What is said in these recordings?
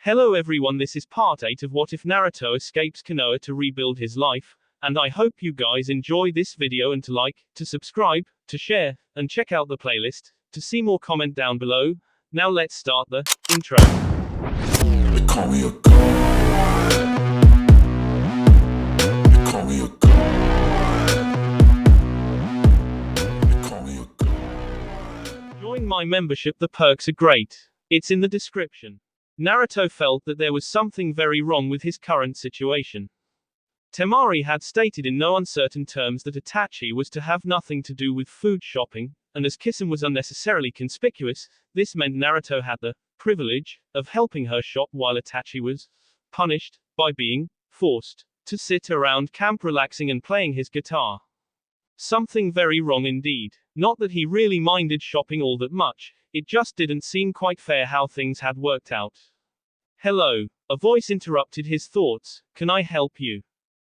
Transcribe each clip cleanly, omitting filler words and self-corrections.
Hello everyone, this is part 8 of What If Naruto Escapes Konoha to Rebuild His Life, and I hope you guys enjoy this video and to like, to subscribe, to share, and check out the playlist, to see more comment down below. Now let's start the intro. They call me a god. They call me a god. They call me a god. Join my membership, the perks are great. It's in the description. Naruto felt that there was something very wrong with his current situation. Temari had stated in no uncertain terms that Itachi was to have nothing to do with food shopping, and as Kisame was unnecessarily conspicuous, this meant Naruto had the privilege of helping her shop while Itachi was punished by being forced to sit around camp relaxing and playing his guitar. Something very wrong indeed. Not that he really minded shopping all that much, it just didn't seem quite fair how things had worked out. Hello. A voice interrupted his thoughts. Can I help you?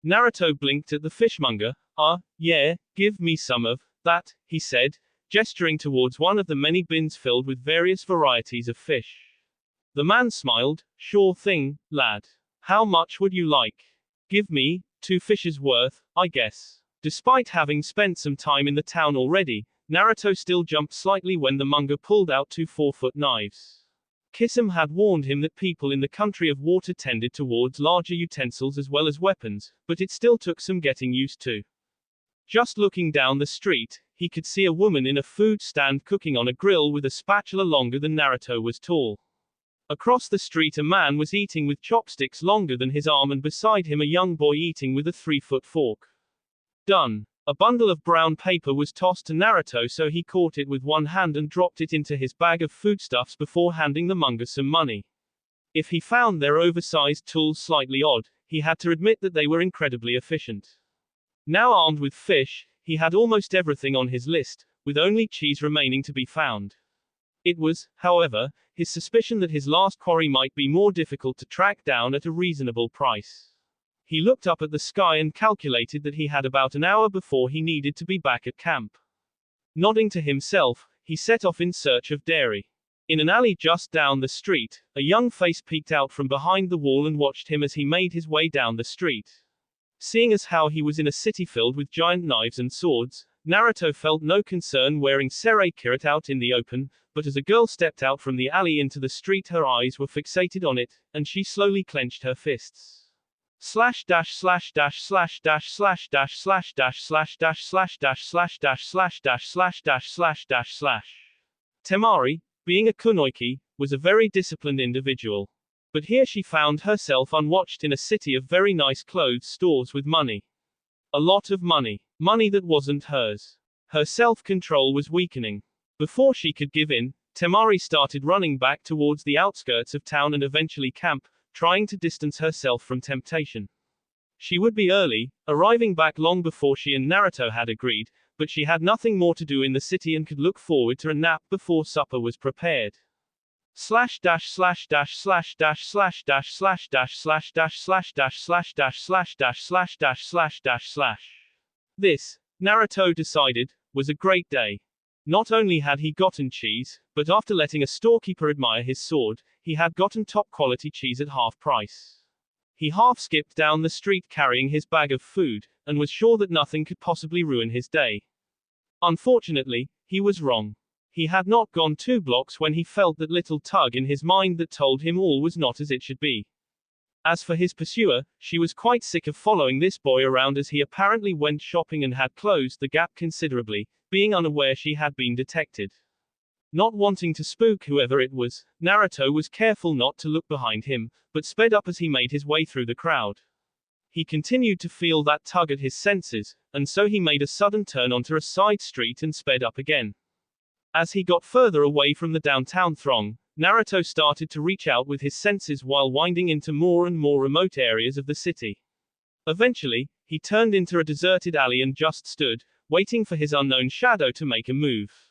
Naruto blinked at the fishmonger. Yeah, give me some of that, he said, gesturing towards one of the many bins filled with various varieties of fish. The man smiled. Sure thing, lad. How much would you like? Give me 2 fishes worth, I guess. Despite having spent some time in the town already, Naruto still jumped slightly when the monger pulled out 2 4-foot knives. Kisame had warned him that people in the country of water tended towards larger utensils as well as weapons, but it still took some getting used to. Just looking down the street, he could see a woman in a food stand cooking on a grill with a spatula longer than Naruto was tall. Across the street a man was eating with chopsticks longer than his arm, and beside him a young boy eating with a 3-foot fork. Done. A bundle of brown paper was tossed to Naruto, so he caught it with one hand and dropped it into his bag of foodstuffs before handing the monger some money. If he found their oversized tools slightly odd, he had to admit that they were incredibly efficient. Now armed with fish, he had almost everything on his list, with only cheese remaining to be found. It was, however, his suspicion that his last quarry might be more difficult to track down at a reasonable price. He looked up at the sky and calculated that he had about an hour before he needed to be back at camp. Nodding to himself, he set off in search of dairy. In an alley just down the street, a young face peeked out from behind the wall and watched him as he made his way down the street. Seeing as how he was in a city filled with giant knives and swords, Naruto felt no concern wearing Kirit out in the open, but as a girl stepped out from the alley into the street her eyes were fixated on it, and she slowly clenched her fists. Temari, being a kunoichi, was a very disciplined individual. But here she found herself unwatched in a city of very nice clothes stores with money. A lot of money. Money that wasn't hers. Her self-control was weakening. Before she could give in, Temari started running back towards the outskirts of town and eventually camp, trying to distance herself from temptation. She would be early, arriving back long before she and Naruto had agreed, but she had nothing more to do in the city and could look forward to a nap before supper was prepared. This, Naruto decided, was a great day. Not only had he gotten cheese, but after letting a storekeeper admire his sword, he had gotten top quality cheese at half price. He half skipped down the street carrying his bag of food, and was sure that nothing could possibly ruin his day. Unfortunately, he was wrong. He had not gone 2 blocks when he felt that little tug in his mind that told him all was not as it should be. As for his pursuer, she was quite sick of following this boy around as he apparently went shopping and had closed the gap considerably, being unaware she had been detected. Not wanting to spook whoever it was, Naruto was careful not to look behind him, but sped up as he made his way through the crowd. He continued to feel that tug at his senses, and so he made a sudden turn onto a side street and sped up again. As he got further away from the downtown throng, Naruto started to reach out with his senses while winding into more and more remote areas of the city. Eventually, he turned into a deserted alley and just stood, waiting for his unknown shadow to make a move.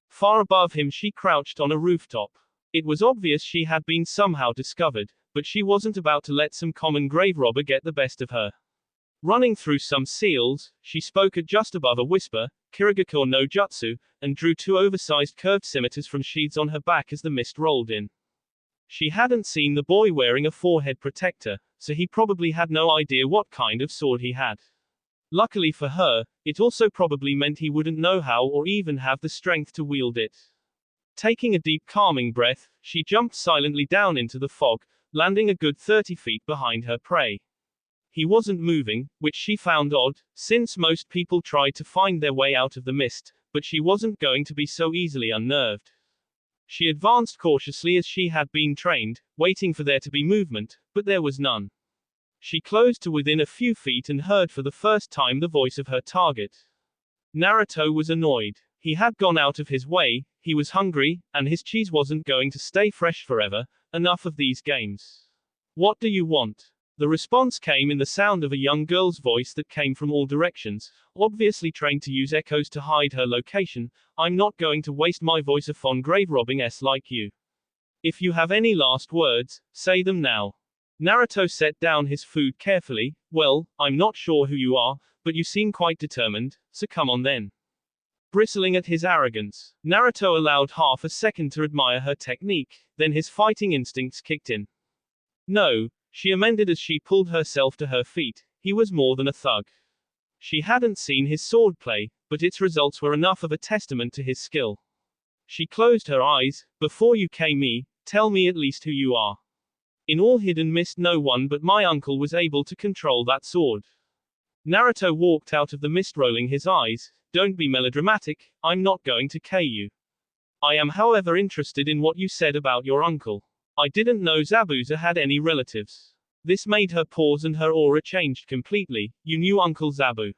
Far above him she crouched on a rooftop. It was obvious she had been somehow discovered, but she wasn't about to let some common grave robber get the best of her. Running through some seals, she spoke at just above a whisper, Kirigako no Jutsu, and drew 2 oversized curved scimitars from sheaths on her back as the mist rolled in. She hadn't seen the boy wearing a forehead protector, so he probably had no idea what kind of sword he had. Luckily for her, it also probably meant he wouldn't know how or even have the strength to wield it. Taking a deep calming breath, she jumped silently down into the fog, landing a good 30 feet behind her prey. He wasn't moving, which she found odd, since most people tried to find their way out of the mist, but she wasn't going to be so easily unnerved. She advanced cautiously as she had been trained, waiting for there to be movement, but there was none. She closed to within a few feet and heard for the first time the voice of her target. Naruto was annoyed. He had gone out of his way, he was hungry, and his cheese wasn't going to stay fresh forever. Enough of these games. What do you want? The response came in the sound of a young girl's voice that came from all directions, obviously trained to use echoes to hide her location. I'm not going to waste my voice upon grave robbing s like you. If you have any last words, say them now. Naruto set down his food carefully. Well, I'm not sure who you are, but you seem quite determined, so come on then. Bristling at his arrogance, Naruto allowed half a second to admire her technique, then his fighting instincts kicked in. No, she amended as she pulled herself to her feet, he was more than a thug. She hadn't seen his swordplay, but its results were enough of a testament to his skill. She closed her eyes. Before you came me, tell me at least who you are. In all hidden mist no one but my uncle was able to control that sword. Naruto walked out of the mist rolling his eyes. Don't be melodramatic, I'm not going to kill you. I am however interested in what you said about your uncle. I didn't know Zabuza had any relatives. This made her pause and her aura changed completely. You knew Uncle Zabu.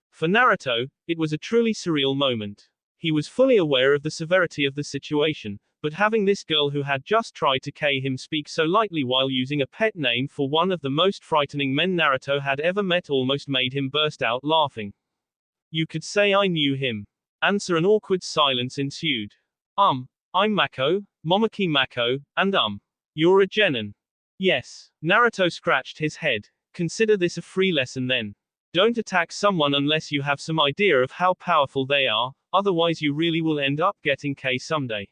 For Naruto, it was a truly surreal moment. He was fully aware of the severity of the situation, but having this girl who had just tried to kill him speak so lightly while using a pet name for one of the most frightening men Naruto had ever met almost made him burst out laughing. You could say I knew him. Answer. An awkward silence ensued. I'm Mako, Momoki Mako, and you're a genin. Yes. Naruto scratched his head. Consider this a free lesson then. Don't attack someone unless you have some idea of how powerful they are, otherwise you really will end up getting K someday.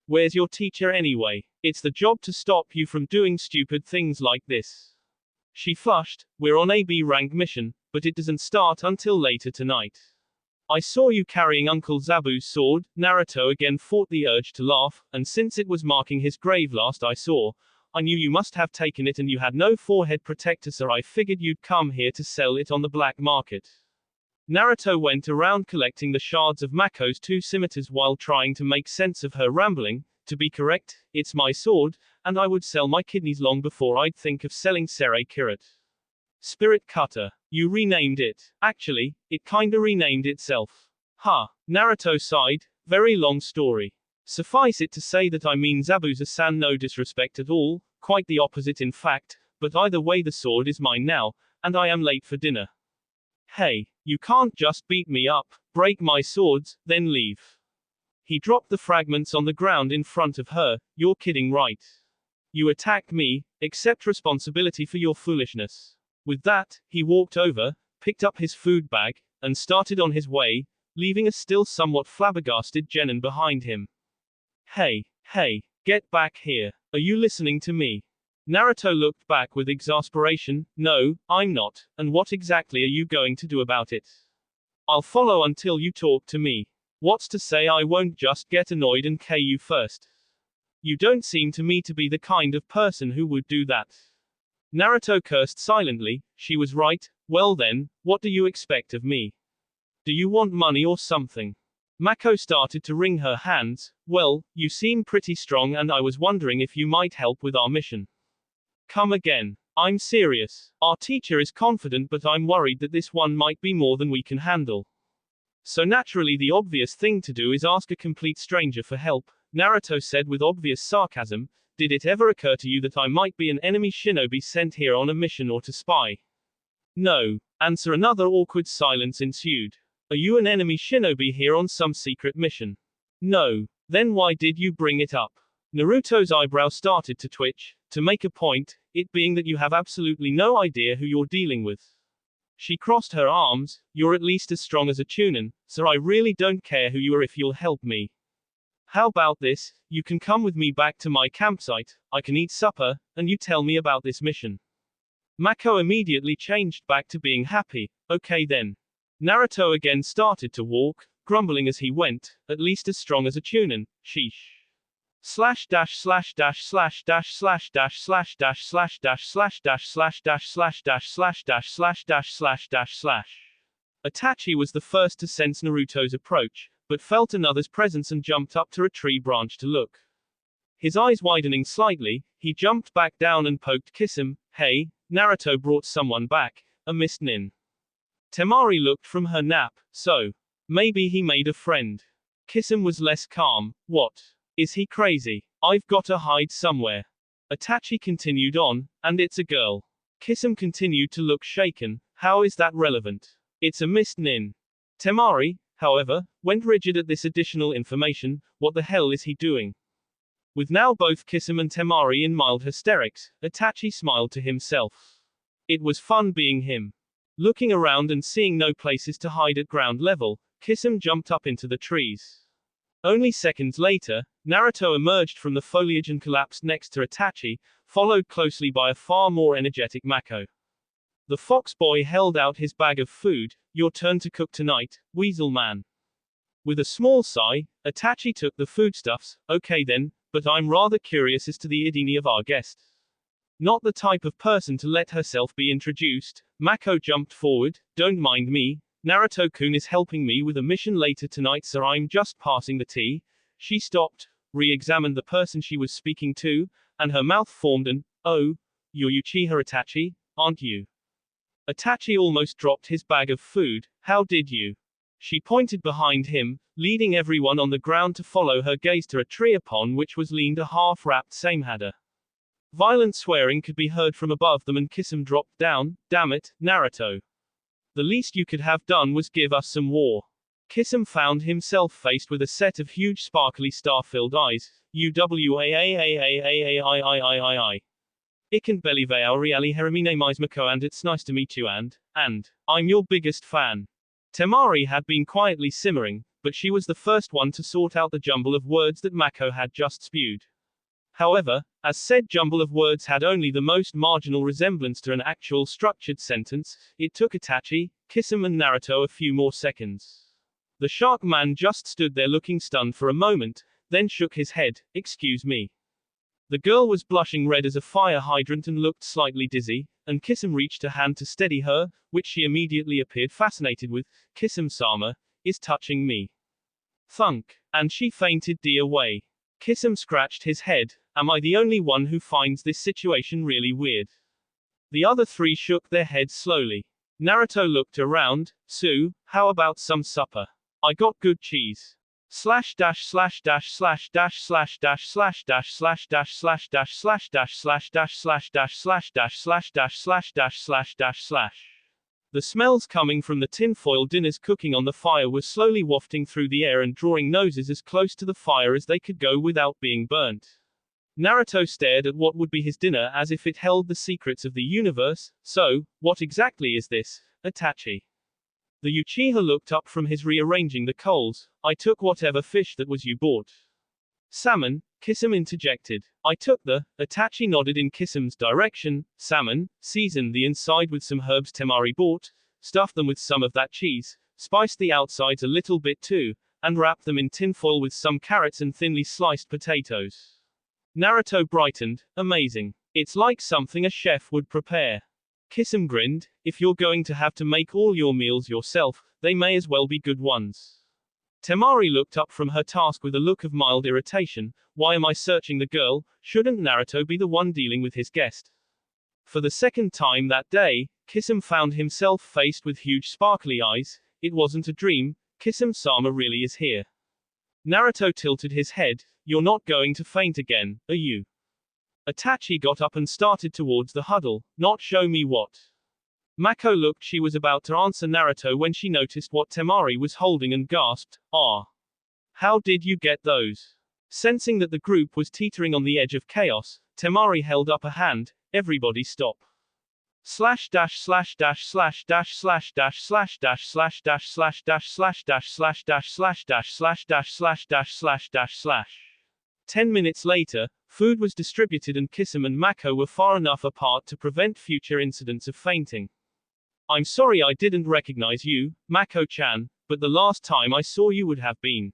Where's your teacher anyway? It's the job to stop you from doing stupid things like this. She flushed. We're on a B rank mission, but it doesn't start until later tonight. I saw you carrying Uncle Zabu's sword. Naruto again fought the urge to laugh, and since it was marking his grave last I saw, I knew you must have taken it and you had no forehead protector, so I figured you'd come here to sell it on the black market. Naruto went around collecting the shards of Mako's two scimitars while trying to make sense of her rambling. To be correct, it's my sword, and I would sell my kidneys long before I'd think of selling Sere Kirat. Spirit Cutter. You renamed it. Actually, it kinda renamed itself. Ha. Naruto sighed. Very long story. Suffice it to say that I mean Zabuza-san, no disrespect at all, quite the opposite in fact, but either way the sword is mine now, and I am late for dinner. Hey, you can't just beat me up, break my swords, then leave. He dropped the fragments on the ground in front of her. You're kidding, right? You attacked me, accept responsibility for your foolishness. With that, he walked over, picked up his food bag, and started on his way, leaving a still somewhat flabbergasted genin behind him. Hey, get back here. Are you listening to me? Naruto looked back with exasperation. No, I'm not, and what exactly are you going to do about it? I'll follow until you talk to me. What's to say I won't just get annoyed and kill you first? You don't seem to me to be the kind of person who would do that. Naruto cursed silently. She was right. Well then, what do you expect of me? Do you want money or something? Mako started to wring her hands. Well, you seem pretty strong and I was wondering if you might help with our mission. Come again. I'm serious. Our teacher is confident, but I'm worried that this one might be more than we can handle. So naturally the obvious thing to do is ask a complete stranger for help, Naruto said with obvious sarcasm. Did it ever occur to you that I might be an enemy shinobi sent here on a mission or to spy? No. Answer. Another awkward silence ensued. Are you an enemy shinobi here on some secret mission? No. Then why did you bring it up? Naruto's eyebrow started to twitch. To make a point, it being that you have absolutely no idea who you're dealing with. She crossed her arms. You're at least as strong as a Chunin, so I really don't care who you are if you'll help me. How about this? You can come with me back to my campsite, I can eat supper, and you tell me about this mission. Mako immediately changed back to being happy. Okay then. Naruto again started to walk, grumbling as he went, at least as strong as a chunin, sheesh. Slash dash slash dash slash dash slash dash slash dash slash dash slash dash slash dash slash dash slash dash slash dash slash dash slash. Itachi was the first to sense Naruto's approach, but felt another's presence and jumped up to a tree branch to look. His eyes widening slightly, he jumped back down and poked Kisame. Hey, Naruto brought someone back, a missed nin. Temari looked from her nap, so. Maybe he made a friend. Kisame was less calm. What? Is he crazy? I've gotta hide somewhere. Itachi continued on, and it's a girl. Kisame continued to look shaken. How is that relevant? It's a missed nin. Temari, however, went rigid at this additional information. What the hell is he doing? With now both Kisame and Temari in mild hysterics, Itachi smiled to himself. It was fun being him. Looking around and seeing no places to hide at ground level, Kisame jumped up into the trees. Only seconds later, Naruto emerged from the foliage and collapsed next to Itachi, followed closely by a far more energetic Mako. The fox boy held out his bag of food. Your turn to cook tonight, Weasel Man. With a small sigh, Itachi took the foodstuffs. Okay then, but I'm rather curious as to the identity of our guest. Not the type of person to let herself be introduced, Mako jumped forward. Don't mind me, Naruto-kun is helping me with a mission later tonight, so I'm just passing the tea. She stopped, re-examined the person she was speaking to, and her mouth formed an, oh, you're Uchiha Itachi, aren't you? Itachi almost dropped his bag of food. How did you? She pointed behind him, leading everyone on the ground to follow her gaze to a tree upon which was leaned a half-wrapped samehada. Violent swearing could be heard from above them and Kisame dropped down. Damn it, Naruto. The least you could have done was give us some war. Kisame found himself faced with a set of huge sparkly star-filled eyes. UWAAAAAAAIIIII. Ich can belly veao reali herimine Mako and it's nice to meet you and I'm your biggest fan. Temari had been quietly simmering, but she was the first one to sort out the jumble of words that Mako had just spewed. However, as said jumble of words had only the most marginal resemblance to an actual structured sentence, it took Itachi, Kisame and Naruto a few more seconds. The shark man just stood there looking stunned for a moment, then shook his head. Excuse me. The girl was blushing red as a fire hydrant and looked slightly dizzy, and Kisame reached a hand to steady her, which she immediately appeared fascinated with. Kisame-sama is touching me. Thunk. And she fainted away. Kisame scratched his head. Am I the only one who finds this situation really weird? The other three shook their heads slowly. Naruto looked around. Sue, how about some supper? I got good cheese. Slash dash slash dash slash dash slash dash slash dash slash dash slash dash slash dash slash dash slash dash slash dash slash dash slash dash slash dash slash. The smells coming from the tinfoil dinners cooking on the fire were slowly wafting through the air and drawing noses as close to the fire as they could go without being burnt. Naruto stared at what would be his dinner as if it held the secrets of the universe. So, what exactly is this, Itachi? The Uchiha looked up from his rearranging the coals. I took whatever fish that was you bought. Salmon, Kisame interjected. I took the, Itachi nodded in Kisame's direction. Salmon, seasoned the inside with some herbs Temari bought, stuffed them with some of that cheese, spiced the outsides a little bit too, and wrapped them in tinfoil with some carrots and thinly sliced potatoes. Naruto brightened. Amazing. It's like something a chef would prepare. Kisame grinned. If you're going to have to make all your meals yourself, they may as well be good ones. Temari looked up from her task with a look of mild irritation. Why am I searching the girl? Shouldn't Naruto be the one dealing with his guest? For the second time that day, Kisame found himself faced with huge sparkly eyes. It wasn't a dream. Kisame-sama really is here. Naruto tilted his head. You're not going to faint again, are you? Itachi got up and started towards the huddle. Not show me what. Mako looked she was about to answer Naruto when she noticed what Temari was holding and gasped, ah. How did you get those? Sensing that the group was teetering on the edge of chaos, Temari held up a hand. Everybody stop. Slash dash slash dash slash dash slash dash slash dash slash dash slash dash slash dash slash dash slash dash slash dash slash dash slash dash slash. 10 minutes later, food was distributed and Kisum and Mako were far enough apart to prevent future incidents of fainting. I'm sorry I didn't recognize you, Mako-chan, but the last time I saw you would have been.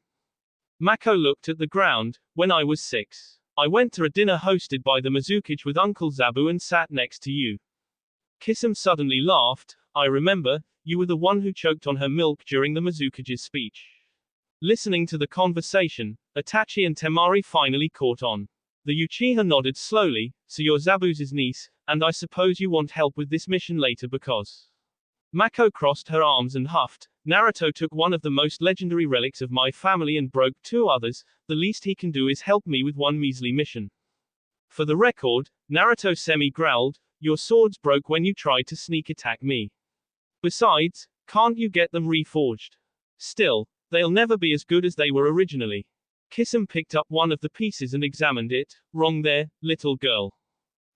Mako looked at the ground. When I was 6. I went to a dinner hosted by the Mizukage with Uncle Zabu and sat next to you. Kisum suddenly laughed. I remember, you were the one who choked on her milk during the Mizukage's speech. Listening to the conversation, Itachi and Temari finally caught on. The Uchiha nodded slowly. So you're Zabu's niece, and I suppose you want help with this mission later because... Mako crossed her arms and huffed. Naruto took one of the most legendary relics of my family and broke 2 others. The least he can do is help me with one measly mission. For the record, Naruto semi-growled, your swords broke when you tried to sneak attack me. Besides, can't you get them reforged? Still, they'll never be as good as they were originally. Kisum picked up one of the pieces and examined it. Wrong there, little girl.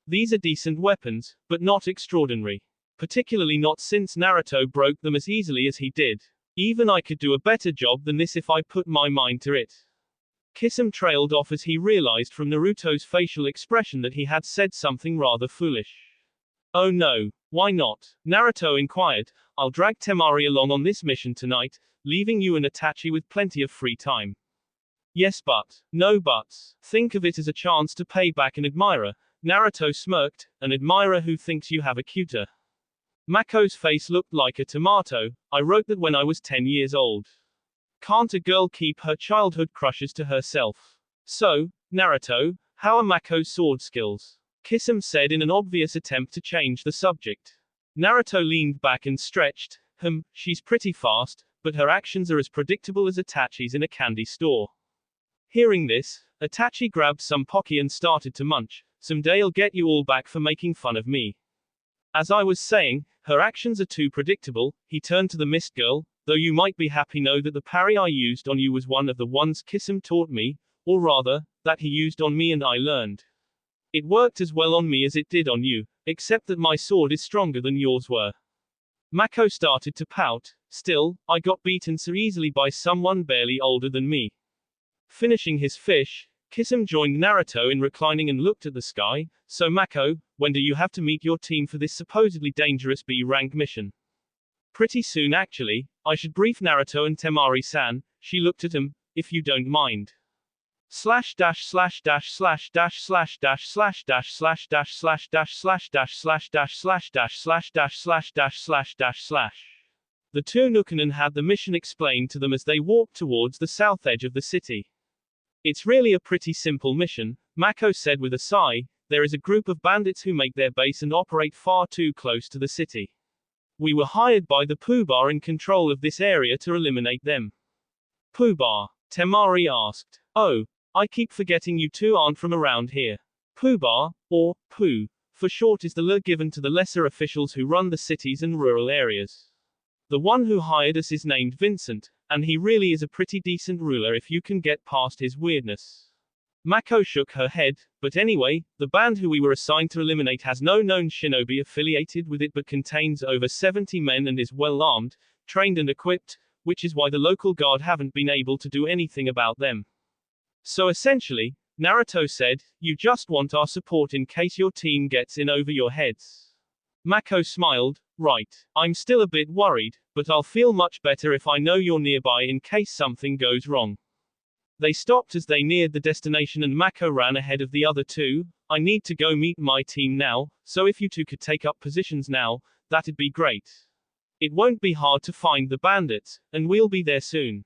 These are decent weapons, but not extraordinary. Particularly not since Naruto broke them as easily as he did. Even I could do a better job than this if I put my mind to it. Kisum trailed off as he realized from Naruto's facial expression that he had said something rather foolish. Oh no, why not? Naruto inquired. I'll drag Temari along on this mission tonight, leaving you and Itachi with plenty of free time. Yes but, no buts. Think of it as a chance to pay back an admirer. Naruto smirked, an admirer who thinks you have a cuter. Mako's face looked like a tomato. I wrote that when I was 10 years old. Can't a girl keep her childhood crushes to herself? So, Naruto, how are Mako's sword skills? Kisum said in an obvious attempt to change the subject. Naruto leaned back and stretched. She's pretty fast, but her actions are as predictable as Itachi's in a candy store. Hearing this, Itachi grabbed some Pocky and started to munch. Someday I'll get you all back for making fun of me. As I was saying, her actions are too predictable. He turned to the mist girl. Though you might be happy know that the parry I used on you was one of the ones Kisum taught me, or rather, that he used on me and I learned. It worked as well on me as it did on you, except that my sword is stronger than yours were. Mako started to pout. Still, I got beaten so easily by someone barely older than me. Finishing his fish, Kisum joined Naruto in reclining and looked at the sky. So Mako, when do you have to meet your team for this supposedly dangerous B-rank mission? Pretty soon actually. I should brief Naruto and Temari-san. She looked at him. If you don't mind. Slash dash slash dash slash dash slash dash slash dash slash dash slash dash slash dash slash dash slash dash slash dash slash dash slash dash slash. The 2 Nukanen had the mission explained to them as they walked towards the south edge of the city. It's really a pretty simple mission, Mako said with a sigh. There is a group of bandits who make their base and operate far too close to the city. We were hired by the Poobah in control of this area to eliminate them. Poobah? Temari asked. Oh, I keep forgetting you 2 aren't from around here. Poobah, or Pooh, for short is the lure given to the lesser officials who run the cities and rural areas. The one who hired us is named Vincent, and he really is a pretty decent ruler if you can get past his weirdness. Mako shook her head. But anyway, the band who we were assigned to eliminate has no known shinobi affiliated with it but contains over 70 men and is well armed, trained and equipped, which is why the local guard haven't been able to do anything about them. So essentially, Naruto said, you just want our support in case your team gets in over your heads. Mako smiled. Right. I'm still a bit worried, but I'll feel much better if I know you're nearby in case something goes wrong. They stopped as they neared the destination and Mako ran ahead of the other 2. I need to go meet my team now, so if you 2 could take up positions now, that'd be great. It won't be hard to find the bandits, and we'll be there soon.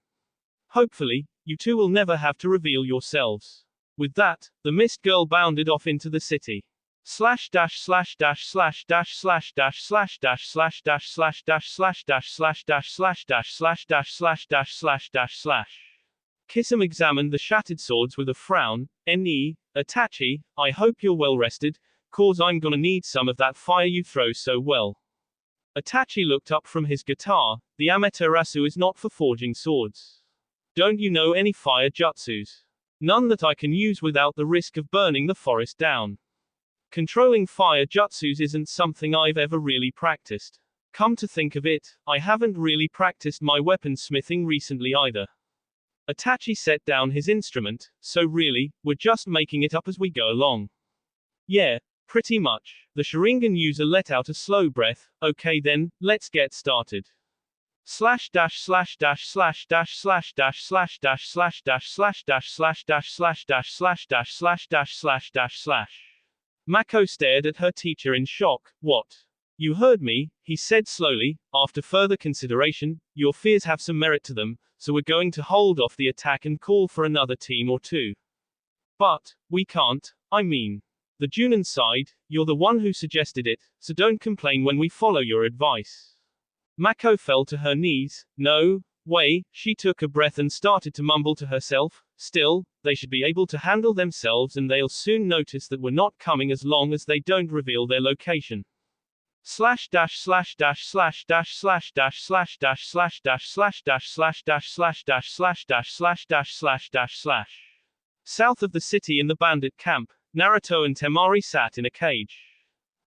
Hopefully, you 2 will never have to reveal yourselves. With that, the mist girl bounded off into the city. Slash dash slash dash slash dash slash dash slash dash slash dash slash dash slash dash slash dash slash dash slash dash slash dash slash dash slash. Kisum examined the shattered swords with a frown. Itachi, I hope you're well rested, cause I'm gonna need some of that fire you throw so well. Itachi looked up from his guitar. The Amaterasu is not for forging swords. Don't you know any fire jutsus? None that I can use without the risk of burning the forest down. Controlling fire jutsus isn't something I've ever really practiced. Come to think of it, I haven't really practiced my weaponsmithing recently either. Itachi set down his instrument, so really, we're just making it up as we go along. Yeah, pretty much. The Sharingan user let out a slow breath. Okay then, let's get started. Slash dash slash dash slash dash slash dash slash dash slash dash slash dash slash dash slash dash slash dash slash dash slash dash slash. Mako stared at her teacher in shock. What? You heard me, he said slowly. After further consideration, your fears have some merit to them, so we're going to hold off the attack and call for another team or two. But, we can't, I mean. The Junin side, you're the one who suggested it, so don't complain when we follow your advice. Mako fell to her knees. No way, she took a breath and started to mumble to herself. Still, they should be able to handle themselves and they'll soon notice that we're not coming as long as they don't reveal their location. Slash dash slash dash slash dash slash dash slash dash slash dash slash dash slash dash slash dash slash dash slash dash slash dash slash. South of the city in the bandit camp, Naruto and Temari sat in a cage.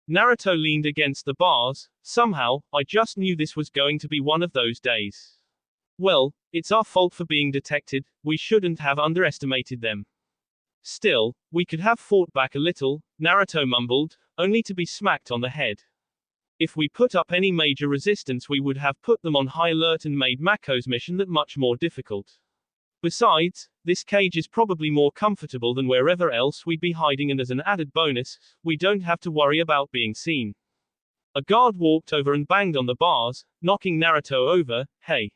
Naruto leaned against the bars. Somehow, I just knew this was going to be one of those days. Well, it's our fault for being detected, we shouldn't have underestimated them. Still, we could have fought back a little, Naruto mumbled, only to be smacked on the head. If we put up any major resistance we would have put them on high alert and made Mako's mission that much more difficult. Besides, this cage is probably more comfortable than wherever else we'd be hiding, and as an added bonus, we don't have to worry about being seen. A guard walked over and banged on the bars, knocking Naruto over. Hey.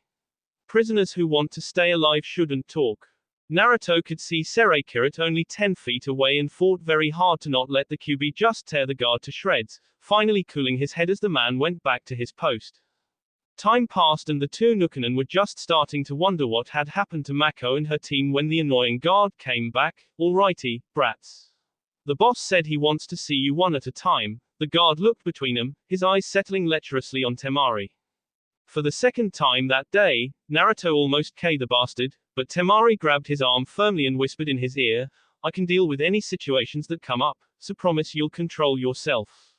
Prisoners who want to stay alive shouldn't talk. Naruto could see Serekirat only 10 feet away and fought very hard to not let the QB just tear the guard to shreds, finally cooling his head as the man went back to his post. Time passed and the two Nukanen were just starting to wonder what had happened to Mako and her team when the annoying guard came back. Alrighty, brats. The boss said he wants to see you one at a time. The guard looked between them, his eyes settling lecherously on Temari. For the second time that day, Naruto almost killed the bastard, but Temari grabbed his arm firmly and whispered in his ear, I can deal with any situations that come up, so promise you'll control yourself.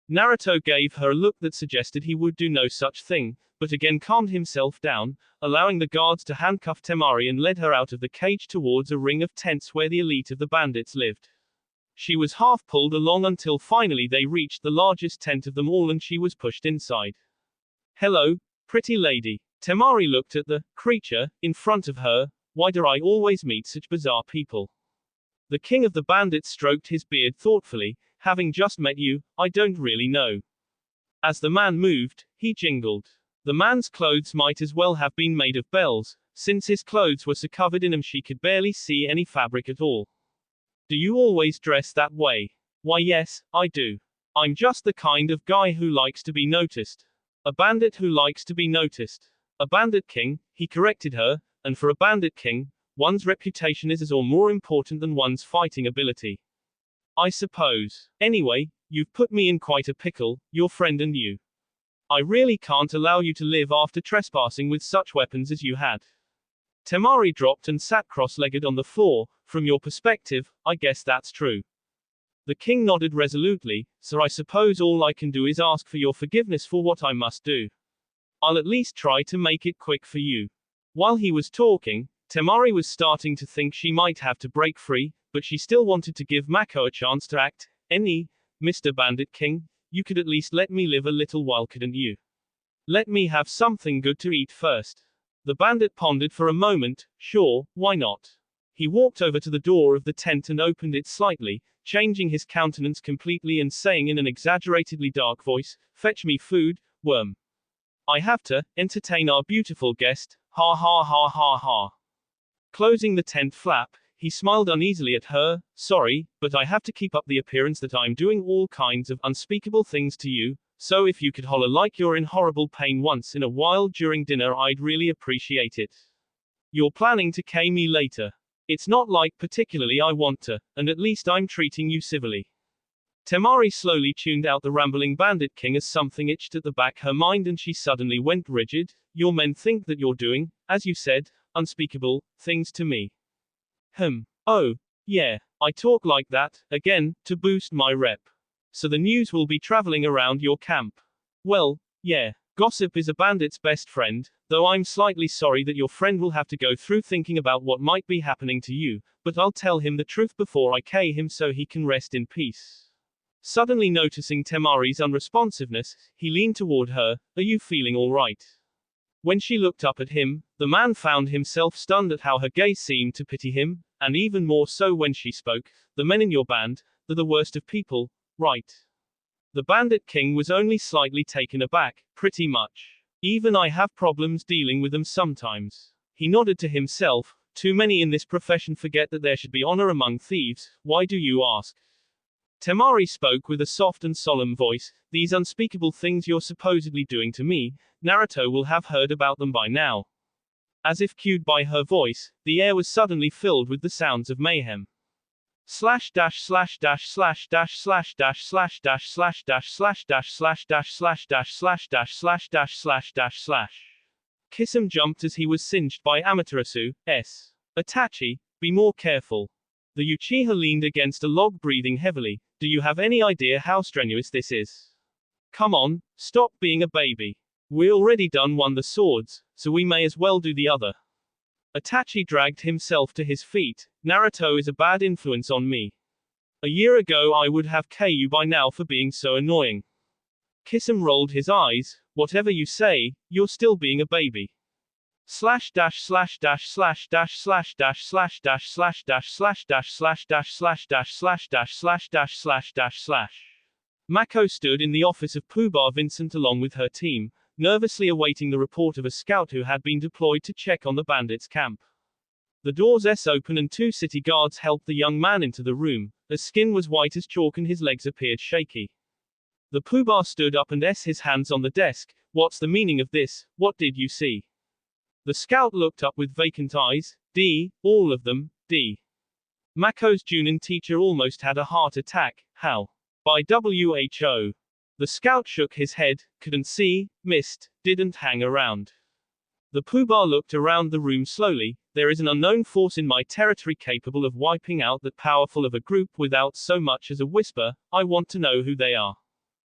Naruto gave her a look that suggested he would do no such thing, but again calmed himself down, allowing the guards to handcuff Temari and led her out of the cage towards a ring of tents where the elite of the bandits lived. She was half pulled along until finally they reached the largest tent of them all and she was pushed inside. Hello, pretty lady. Temari looked at the creature in front of her. Why do I always meet such bizarre people? The king of the bandits stroked his beard thoughtfully. Having just met you, I don't really know. As the man moved, he jingled. The man's clothes might as well have been made of bells, since his clothes were so covered in them she could barely see any fabric at all. Do you always dress that way? Why yes, I do. I'm just the kind of guy who likes to be noticed. A bandit who likes to be noticed. A bandit king, he corrected her, and for a bandit king, one's reputation is as or more important than one's fighting ability. I suppose. Anyway, you've put me in quite a pickle, your friend and you. I really can't allow you to live after trespassing with such weapons as you had. Temari dropped and sat cross-legged on the floor. From your perspective, I guess that's true. The king nodded resolutely, so I suppose all I can do is ask for your forgiveness for what I must do. I'll at least try to make it quick for you. While he was talking, Temari was starting to think she might have to break free, but she still wanted to give Mako a chance to act. Mr. Bandit King, you could at least let me live a little while, couldn't you? Let me have something good to eat first. The bandit pondered for a moment. Sure, why not? He walked over to the door of the tent and opened it slightly, changing his countenance completely and saying in an exaggeratedly dark voice, fetch me food, worm. I have to entertain our beautiful guest, ha ha ha ha ha. Closing the tent flap, he smiled uneasily at her. Sorry, but I have to keep up the appearance that I'm doing all kinds of unspeakable things to you, so if you could holler like you're in horrible pain once in a while during dinner I'd really appreciate it. You're planning to kill me later. It's not like particularly I want to, and at least I'm treating you civilly. Temari slowly tuned out the rambling bandit king as something itched at the back her mind and she suddenly went rigid. Your men think that you're doing, as you said, unspeakable things to me. Oh, yeah, I talk like that, again, to boost my rep. So the news will be traveling around your camp. Well, yeah. Gossip is a bandit's best friend, though I'm slightly sorry that your friend will have to go through thinking about what might be happening to you, but I'll tell him the truth before I kill him so he can rest in peace. Suddenly noticing Temari's unresponsiveness, he leaned toward her. Are you feeling all right? When she looked up at him, the man found himself stunned at how her gaze seemed to pity him, and even more so when she spoke. The men in your band, they're the worst of people, right? The Bandit King was only slightly taken aback. Pretty much. Even I have problems dealing with them sometimes. He nodded to himself. Too many in this profession forget that there should be honor among thieves. Why do you ask? Temari spoke with a soft and solemn voice. These unspeakable things you're supposedly doing to me, Naruto will have heard about them by now. As if cued by her voice, the air was suddenly filled with the sounds of mayhem. Slash dash slash dash slash dash slash dash slash dash slash dash slash dash slash dash slash dash slash dash slash dash slash dash slash. Kisame jumped as he was singed by Amaterasu's. Itachi, be more careful. The Uchiha leaned against a log breathing heavily. Do you have any idea how strenuous this is? Come on, stop being a baby. We already done one the swords, so we may as well do the other. Itachi dragged himself to his feet. Naruto is a bad influence on me. A year ago I would have killed you by now for being so annoying. Kisame rolled his eyes. Whatever you say, you're still being a baby. Slash dash slash dash slash dash slash dash slash dash slash dash slash dash slash dash slash dash slash dash slash dash slash dash slash. Mako stood in the office of Poobah Vincent along with her team, nervously awaiting the report of a scout who had been deployed to check on the bandits' camp. The doors opened and two city guards helped the young man into the room. His skin was white as chalk and his legs appeared shaky. The Poobah stood up and his hands on the desk. What's the meaning of this? What did you see? The scout looked up with vacant eyes. D, all of them, D. Mako's Junin teacher almost had a heart attack. How? By WHO. The scout shook his head, couldn't see, missed, didn't hang around. The Poobah looked around the room slowly. There is an unknown force in my territory capable of wiping out that powerful of a group without so much as a whisper. I want to know who they are.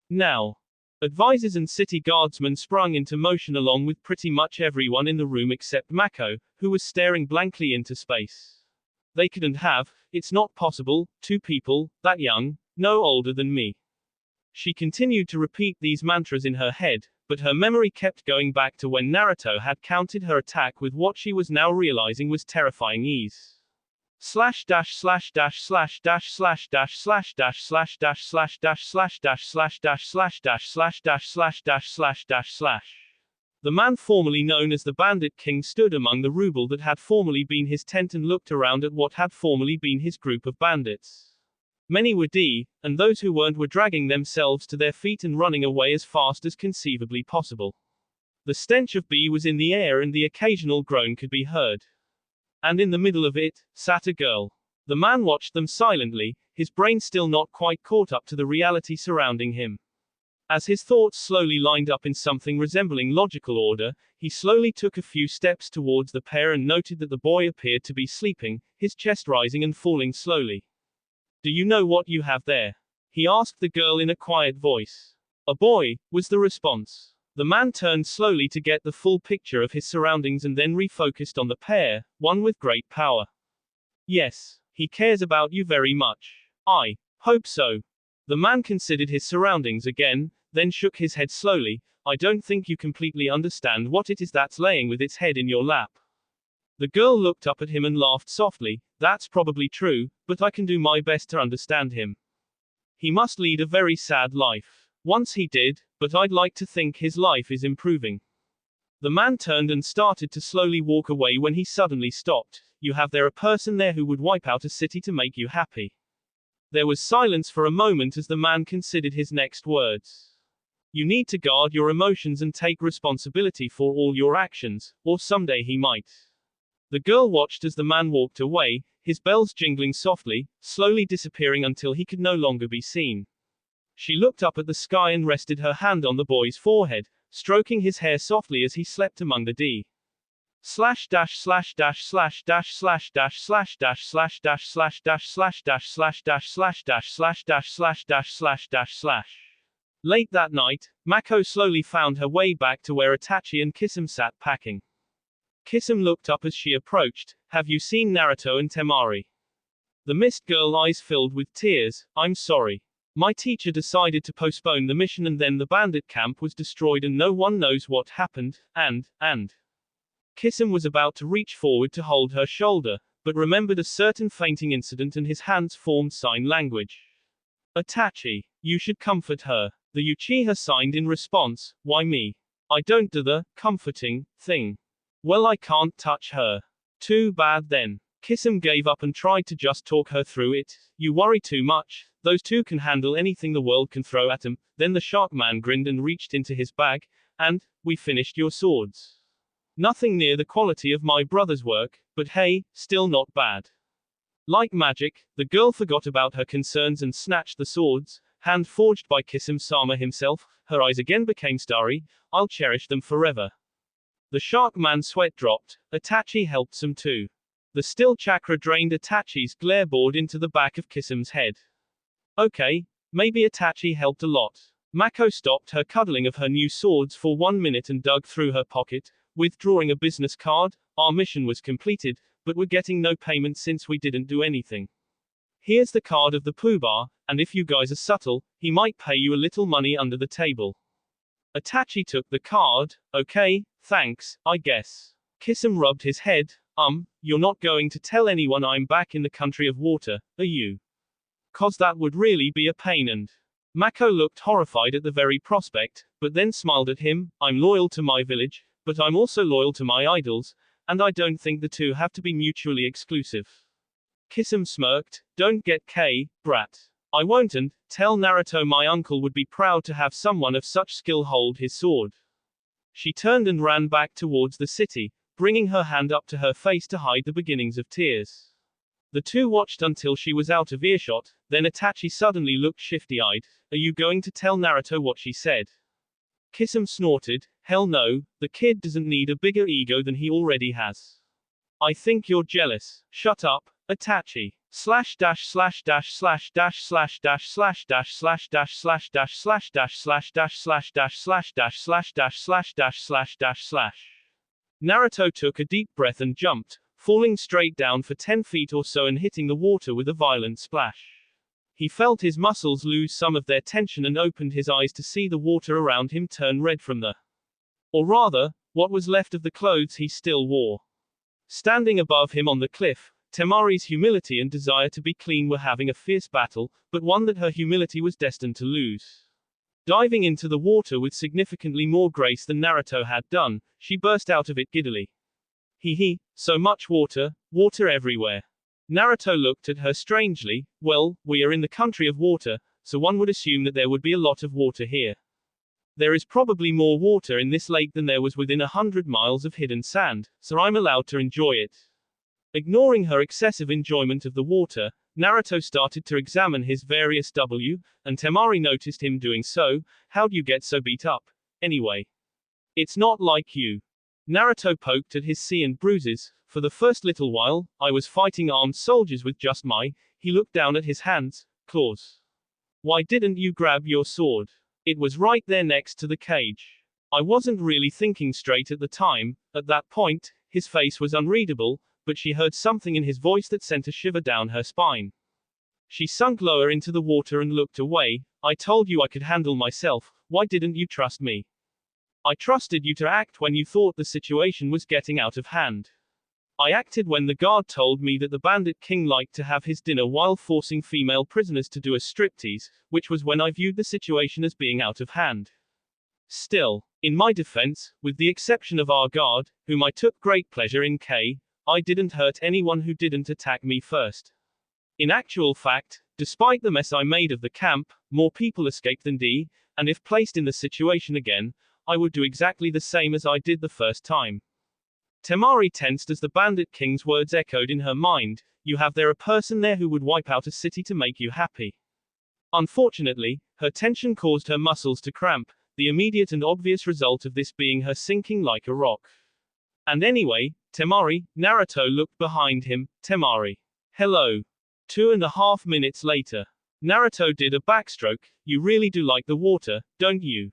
Now. Advisors and city guardsmen sprung into motion along with pretty much everyone in the room except Mako, who was staring blankly into space. They couldn't have, it's not possible, two people, that young, no older than me. She continued to repeat these mantras in her head, but her memory kept going back to when Naruto had countered her attack with what she was now realizing was terrifying ease. Slash dash slash dash slash dash slash dash slash dash slash dash slash dash slash dash slash dash slash dash slash dash slash dash slash dash slash. The man formerly known as the Bandit King stood among the ruble that had formerly been his tent and looked around at what had formerly been his group of bandits. Many were D, and those who weren't were dragging themselves to their feet and running away as fast as conceivably possible. The stench of B was in the air and the occasional groan could be heard. And in the middle of it, sat a girl. The man watched them silently, his brain still not quite caught up to the reality surrounding him. As his thoughts slowly lined up in something resembling logical order, he slowly took a few steps towards the pair and noted that the boy appeared to be sleeping, his chest rising and falling slowly. Do you know what you have there? He asked the girl in a quiet voice. A boy, was the response. The man turned slowly to get the full picture of his surroundings and then refocused on the pair, one with great power. Yes, he cares about you very much. I hope so. The man considered his surroundings again, then shook his head slowly. I don't think you completely understand what it is that's laying with its head in your lap. The girl looked up at him and laughed softly. That's probably true, but I can do my best to understand him. He must lead a very sad life. Once he did, but I'd like to think his life is improving. The man turned and started to slowly walk away when he suddenly stopped. You have there a person there who would wipe out a city to make you happy. There was silence for a moment as the man considered his next words. You need to guard your emotions and take responsibility for all your actions, or someday he might. The girl watched as the man walked away, his bells jingling softly, slowly disappearing until he could no longer be seen. She looked up at the sky and rested her hand on the boy's forehead, stroking his hair softly as he slept among the D. Slash dash slash dash slash dash slash dash slash dash slash dash slash dash slash dash slash dash slash dash slash dash slash dash slash dash slash. Late that night, Mako slowly found her way back to where Itachi and Kisame sat packing. Kisame looked up as she approached. Have you seen Naruto and Temari? The mist girl eyes filled with tears. I'm sorry. My teacher decided to postpone the mission and then the bandit camp was destroyed and no one knows what happened, and. Kisame was about to reach forward to hold her shoulder, but remembered a certain fainting incident and his hands formed sign language. Itachi, you should comfort her. The Uchiha signed in response, why me? I don't do the comforting thing. Well, I can't touch her. Too bad then. Kisame gave up and tried to just talk her through it. You worry too much. Those two can handle anything the world can throw at them. Then the shark man grinned and reached into his bag, and we finished your swords. Nothing near the quality of my brother's work, but hey, still not bad. Like magic, the girl forgot about her concerns and snatched the swords, hand forged by Kisame-sama himself. Her eyes again became starry. I'll cherish them forever. The shark man's sweat dropped. Itachi helped some too. The still chakra drained Itachi's glare bored into the back of Kisame's head. Okay, maybe Itachi helped a lot. Mako stopped her cuddling of her new swords for 1 minute and dug through her pocket, withdrawing a business card. Our mission was completed, but we're getting no payment since we didn't do anything. Here's the card of the Poobah, and if you guys are subtle, he might pay you a little money under the table. Itachi took the card. Okay, thanks, I guess. Kisame rubbed his head. You're not going to tell anyone I'm back in the country of water, are you? 'Cause that would really be a pain and. Mako looked horrified at the very prospect, but then smiled at him. I'm loyal to my village, but I'm also loyal to my idols, and I don't think the two have to be mutually exclusive. Kisame smirked. Don't get brat. I won't, and tell Naruto my uncle would be proud to have someone of such skill hold his sword. She turned and ran back towards the city, bringing her hand up to her face to hide the beginnings of tears. The two watched until she was out of earshot, then Itachi suddenly looked shifty-eyed. Are you going to tell Naruto what she said? Kisame snorted. Hell no, the kid doesn't need a bigger ego than he already has. I think you're jealous. Shut up, Itachi. Slash dash slash dash slash dash slash dash slash dash slash dash slash dash slash dash slash dash slash dash slash dash slash dash slash dash slash dash slash. Naruto took a deep breath and jumped, falling straight down for 10 feet or so and hitting the water with a violent splash. He felt his muscles lose some of their tension and opened his eyes to see the water around him turn red from or rather, what was left of the clothes he still wore. Standing above him on the cliff, Temari's humility and desire to be clean were having a fierce battle, but one that her humility was destined to lose. Diving into the water with significantly more grace than Naruto had done, she burst out of it giddily. Hee, so much water, water everywhere. Naruto looked at her strangely. Well, we are in the country of water, so one would assume that there would be a lot of water here. There is probably more water in this lake than there was within 100 miles of hidden sand, so I'm allowed to enjoy it. Ignoring her excessive enjoyment of the water, Naruto started to examine his various and Temari noticed him doing so. How'd you get so beat up, anyway? It's not like you. Naruto poked at his sea and bruises. For the first little while, I was fighting armed soldiers with just he looked down at his hands, claws. Why didn't you grab your sword? It was right there next to the cage. I wasn't really thinking straight at the time. At that point, his face was unreadable, but she heard something in his voice that sent a shiver down her spine. She sunk lower into the water and looked away. I told you I could handle myself. Why didn't you trust me? I trusted you to act when you thought the situation was getting out of hand. I acted when the guard told me that the bandit king liked to have his dinner while forcing female prisoners to do a striptease, which was when I viewed the situation as being out of hand. Still, in my defense, with the exception of our guard, whom I took great pleasure in I didn't hurt anyone who didn't attack me first. In actual fact, despite the mess I made of the camp, more people escaped than and if placed in the situation again, I would do exactly the same as I did the first time. Temari tensed as the bandit king's words echoed in her mind. You have there a person there who would wipe out a city to make you happy. Unfortunately, her tension caused her muscles to cramp, the immediate and obvious result of this being her sinking like a rock. And anyway, Temari, Naruto looked behind him. Temari. Hello. 2.5 minutes later. Naruto did a backstroke. You really do like the water, don't you?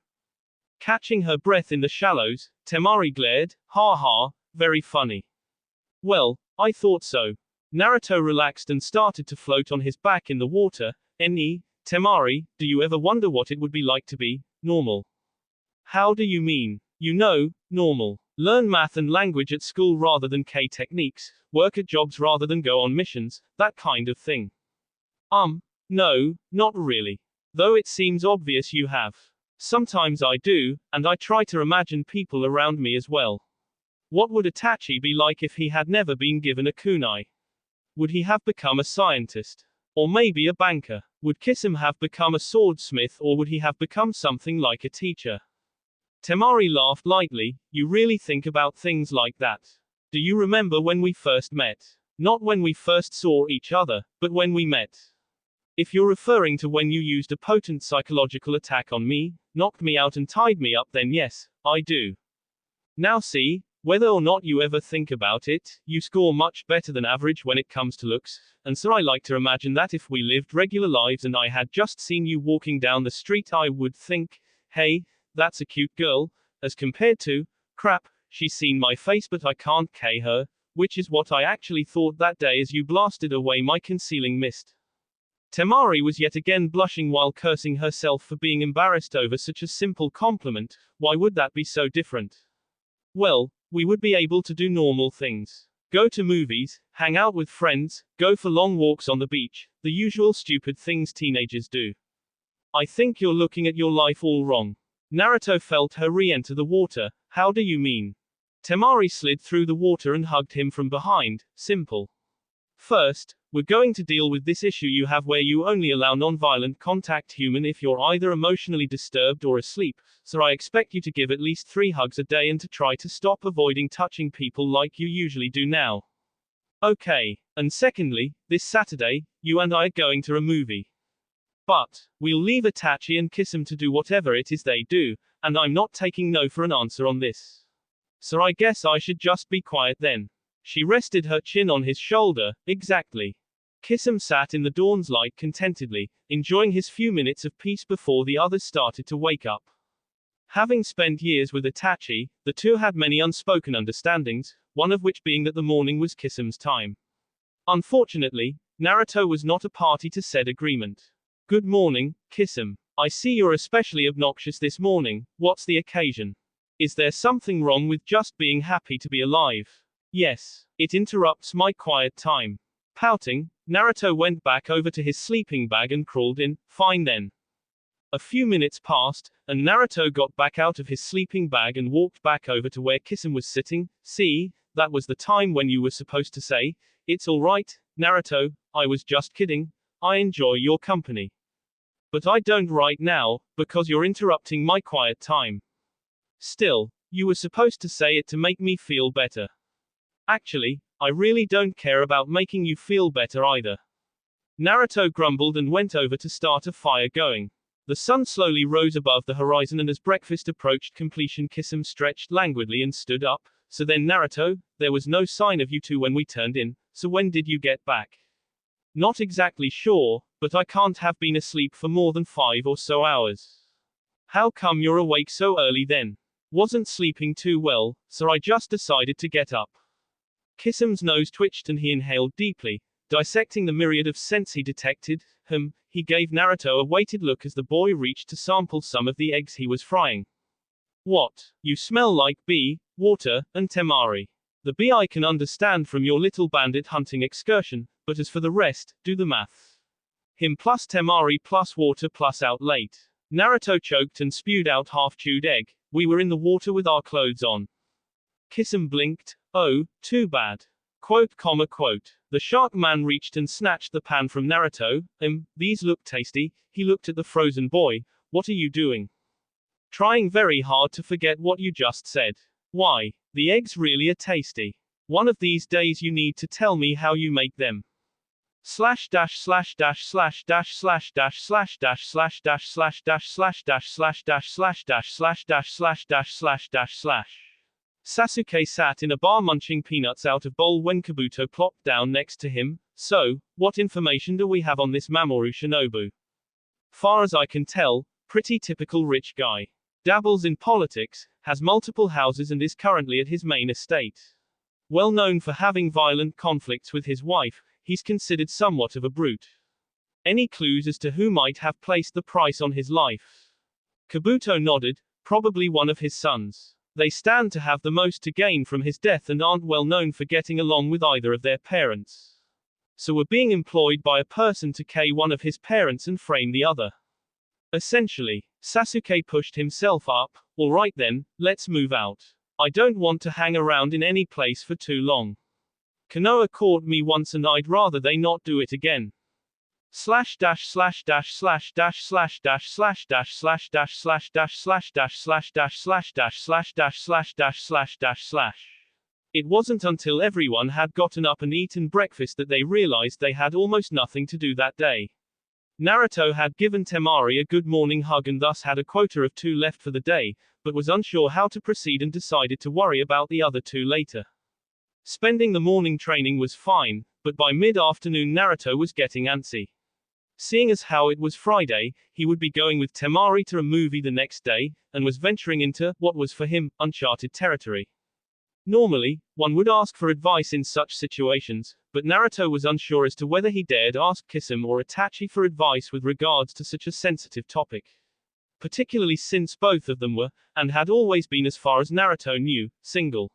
Catching her breath in the shallows, Temari glared. Ha ha, very funny. Well, I thought so. Naruto relaxed and started to float on his back in the water. Temari, do you ever wonder what it would be like to be normal? How do you mean? You know, normal. Learn math and language at school rather than K techniques, work at jobs rather than go on missions, that kind of thing. No, not really. Though it seems obvious you have. Sometimes I do, and I try to imagine people around me as well. What would Itachi be like if he had never been given a kunai? Would he have become a scientist? Or maybe a banker? Would Kisum have become a swordsmith, or would he have become something like a teacher? Temari laughed lightly. You really think about things like that. Do you remember when we first met? Not when we first saw each other, but when we met. If you're referring to when you used a potent psychological attack on me, knocked me out and tied me up, then yes, I do. Now see, whether or not you ever think about it, you score much better than average when it comes to looks, and so I like to imagine that if we lived regular lives and I had just seen you walking down the street, I would think, hey, that's a cute girl, as compared to, crap, she's seen my face but I can't K her, which is what I actually thought that day as you blasted away my concealing mist. Temari was yet again blushing while cursing herself for being embarrassed over such a simple compliment. Why would that be so different? Well, we would be able to do normal things. Go to movies, hang out with friends, go for long walks on the beach, the usual stupid things teenagers do. I think you're looking at your life all wrong. Naruto felt her re-enter the water. How do you mean? Temari slid through the water and hugged him from behind. Simple. First, we're going to deal with this issue you have where you only allow non-violent contact human if you're either emotionally disturbed or asleep, so I expect you to give at least 3 hugs a day and to try to stop avoiding touching people like you usually do now. Okay. And secondly, this Saturday, you and I are going to a movie. But, we'll leave Itachi and Kisum to do whatever it is they do, and I'm not taking no for an answer on this. So I guess I should just be quiet then. She rested her chin on his shoulder. Exactly. Kisum sat in the dawn's light contentedly, enjoying his few minutes of peace before the others started to wake up. Having spent years with Itachi, the two had many unspoken understandings, one of which being that the morning was Kisum's time. Unfortunately, Naruto was not a party to said agreement. Good morning, Kisum. I see you're especially obnoxious this morning. What's the occasion? Is there something wrong with just being happy to be alive? Yes. It interrupts my quiet time. Pouting, Naruto went back over to his sleeping bag and crawled in. Fine then. A few minutes passed, and Naruto got back out of his sleeping bag and walked back over to where Kisum was sitting. See, that was the time when you were supposed to say, it's alright, Naruto, I was just kidding, I enjoy your company. But I don't right now, because you're interrupting my quiet time. Still, you were supposed to say it to make me feel better. Actually, I really don't care about making you feel better either. Naruto grumbled and went over to start a fire going. The sun slowly rose above the horizon and as breakfast approached completion Kisum stretched languidly and stood up. So then Naruto, there was no sign of you two when we turned in, so when did you get back? Not exactly sure, but I can't have been asleep for more than 5 or so hours. How come you're awake so early then? Wasn't sleeping too well, so I just decided to get up. Kisum's nose twitched and he inhaled deeply, dissecting the myriad of scents he detected. He gave Naruto a weighted look as the boy reached to sample some of the eggs he was frying. What? You smell like bee, water, and Temari. The bee I can understand from your little bandit hunting excursion, but as for the rest, do the math. Him plus Temari plus water plus out late. Naruto choked and spewed out half-chewed egg. We were in the water with our clothes on. Kisum blinked. Oh, too bad. Quote. The shark man reached and snatched the pan from Naruto. These look tasty. He looked at the frozen boy. What are you doing? Trying very hard to forget what you just said. Why? The eggs really are tasty. One of these days you need to tell me how you make them. Slash dash slash dash slash dash slash dash slash dash slash dash slash dash slash dash slash dash slash dash slash dash slash dash slash dash slash. Sasuke sat in a bar munching peanuts out of bowl when Kabuto plopped down next to him. So, what information do we have on this Mamoru Shinobu? Far as I can tell, pretty typical rich guy. Dabbles in politics, has multiple houses and is currently at his main estate. Well known for having violent conflicts with his wife, he's considered somewhat of a brute. Any clues as to who might have placed the price on his life? Kabuto nodded, probably one of his sons. They stand to have the most to gain from his death and aren't well known for getting along with either of their parents. So were being employed by a person to kill one of his parents and frame the other. Essentially, Sasuke pushed himself up. Alright then, let's move out. I don't want to hang around in any place for too long. Konoha caught me once and I'd rather they not do it again. Slash dash slash dash slash dash slash dash slash dash slash dash slash dash slash dash slash dash slash dash slash dash slash dash slash dash slash. It wasn't until everyone had gotten up and eaten breakfast that they realized they had almost nothing to do that day. Naruto had given Temari a good morning hug and thus had a quota of 2 left for the day, but was unsure how to proceed and decided to worry about the other 2 later. Spending the morning training was fine, but by mid-afternoon Naruto was getting antsy. Seeing as how it was Friday, he would be going with Temari to a movie the next day, and was venturing into, what was for him, uncharted territory. Normally, one would ask for advice in such situations, but Naruto was unsure as to whether he dared ask Kisame or Itachi for advice with regards to such a sensitive topic. Particularly since both of them were, and had always been as far as Naruto knew, single.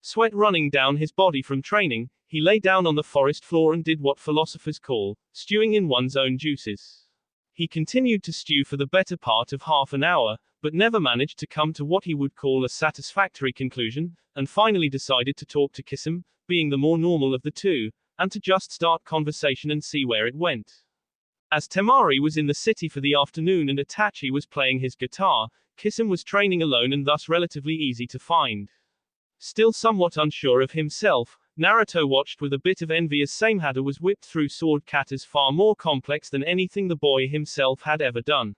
Sweat running down his body from training, he lay down on the forest floor and did what philosophers call, stewing in one's own juices. He continued to stew for the better part of half an hour, but never managed to come to what he would call a satisfactory conclusion, and finally decided to talk to Kisame, being the more normal of the two, and to just start conversation and see where it went. As Temari was in the city for the afternoon and Itachi was playing his guitar, Kisame was training alone and thus relatively easy to find. Still somewhat unsure of himself, Naruto watched with a bit of envy as Samehada was whipped through sword katas far more complex than anything the boy himself had ever done.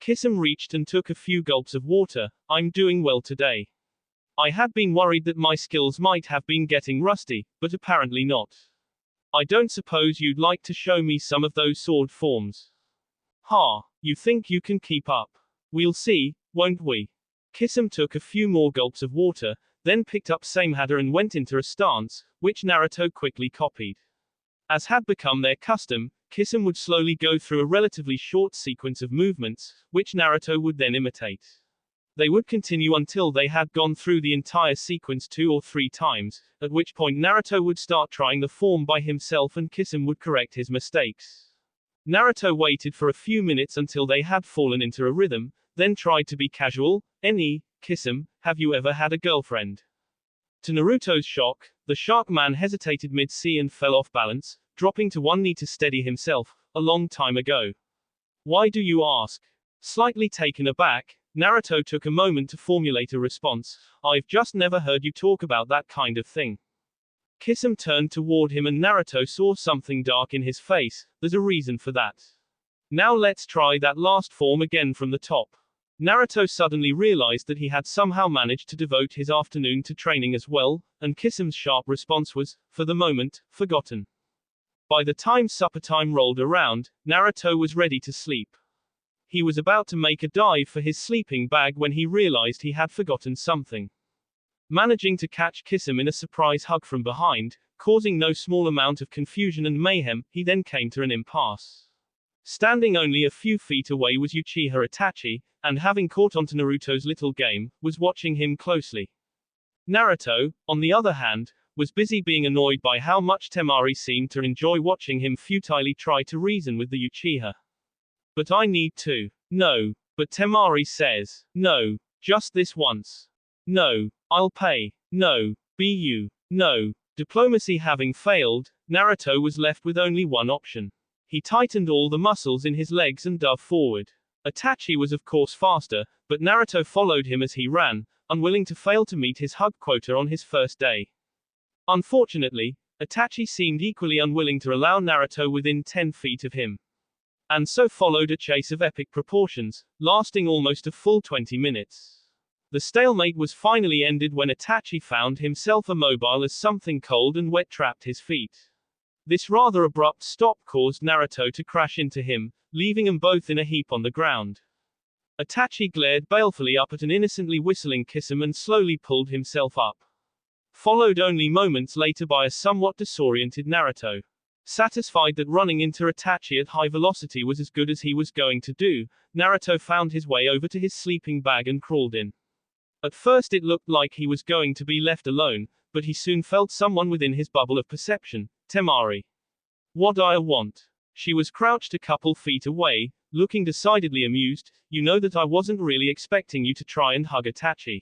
Kisame reached and took a few gulps of water. I'm doing well today. I had been worried that my skills might have been getting rusty, but apparently not. I don't suppose you'd like to show me some of those sword forms? Ha, you think you can keep up? We'll see, won't we? Kisame took a few more gulps of water, then picked up Samehada and went into a stance, which Naruto quickly copied. As had become their custom, Kisame would slowly go through a relatively short sequence of movements, which Naruto would then imitate. They would continue until they had gone through the entire sequence 2 or 3 times, at which point Naruto would start trying the form by himself and Kisame would correct his mistakes. Naruto waited for a few minutes until they had fallen into a rhythm, then tried to be casual. Kisame, have you ever had a girlfriend? To Naruto's shock, the shark man hesitated mid-sea and fell off balance, dropping to one knee to steady himself. A long time ago. Why do you ask? Slightly taken aback, Naruto took a moment to formulate a response. I've just never heard you talk about that kind of thing. Kisame turned toward him and Naruto saw something dark in his face. There's a reason for that. Now let's try that last form again from the top. Naruto suddenly realized that he had somehow managed to devote his afternoon to training as well, and Kisame's sharp response was, for the moment, forgotten. By the time supper time rolled around, Naruto was ready to sleep. He was about to make a dive for his sleeping bag when he realized he had forgotten something. Managing to catch Kisame in a surprise hug from behind, causing no small amount of confusion and mayhem, he then came to an impasse. Standing only a few feet away was Uchiha Itachi, and having caught on to Naruto's little game, was watching him closely. Naruto, on the other hand, was busy being annoyed by how much Temari seemed to enjoy watching him futilely try to reason with the Uchiha. But I need to. No. But Temari says. No. Just this once. No. I'll pay. No. Be you. No. Diplomacy having failed, Naruto was left with only one option. He tightened all the muscles in his legs and dove forward. Itachi was of course faster, but Naruto followed him as he ran, unwilling to fail to meet his hug quota on his first day. Unfortunately, Itachi seemed equally unwilling to allow Naruto within 10 feet of him. And so followed a chase of epic proportions, lasting almost a full 20 minutes. The stalemate was finally ended when Itachi found himself immobile as something cold and wet trapped his feet. This rather abrupt stop caused Naruto to crash into him, leaving them both in a heap on the ground. Itachi glared balefully up at an innocently whistling Kisame and slowly pulled himself up. Followed only moments later by a somewhat disoriented Naruto. Satisfied that running into Itachi at high velocity was as good as he was going to do, Naruto found his way over to his sleeping bag and crawled in. At first it looked like he was going to be left alone, but he soon felt someone within his bubble of perception, Temari. What do I want? She was crouched a couple feet away, looking decidedly amused. You know that I wasn't really expecting you to try and hug Itachi.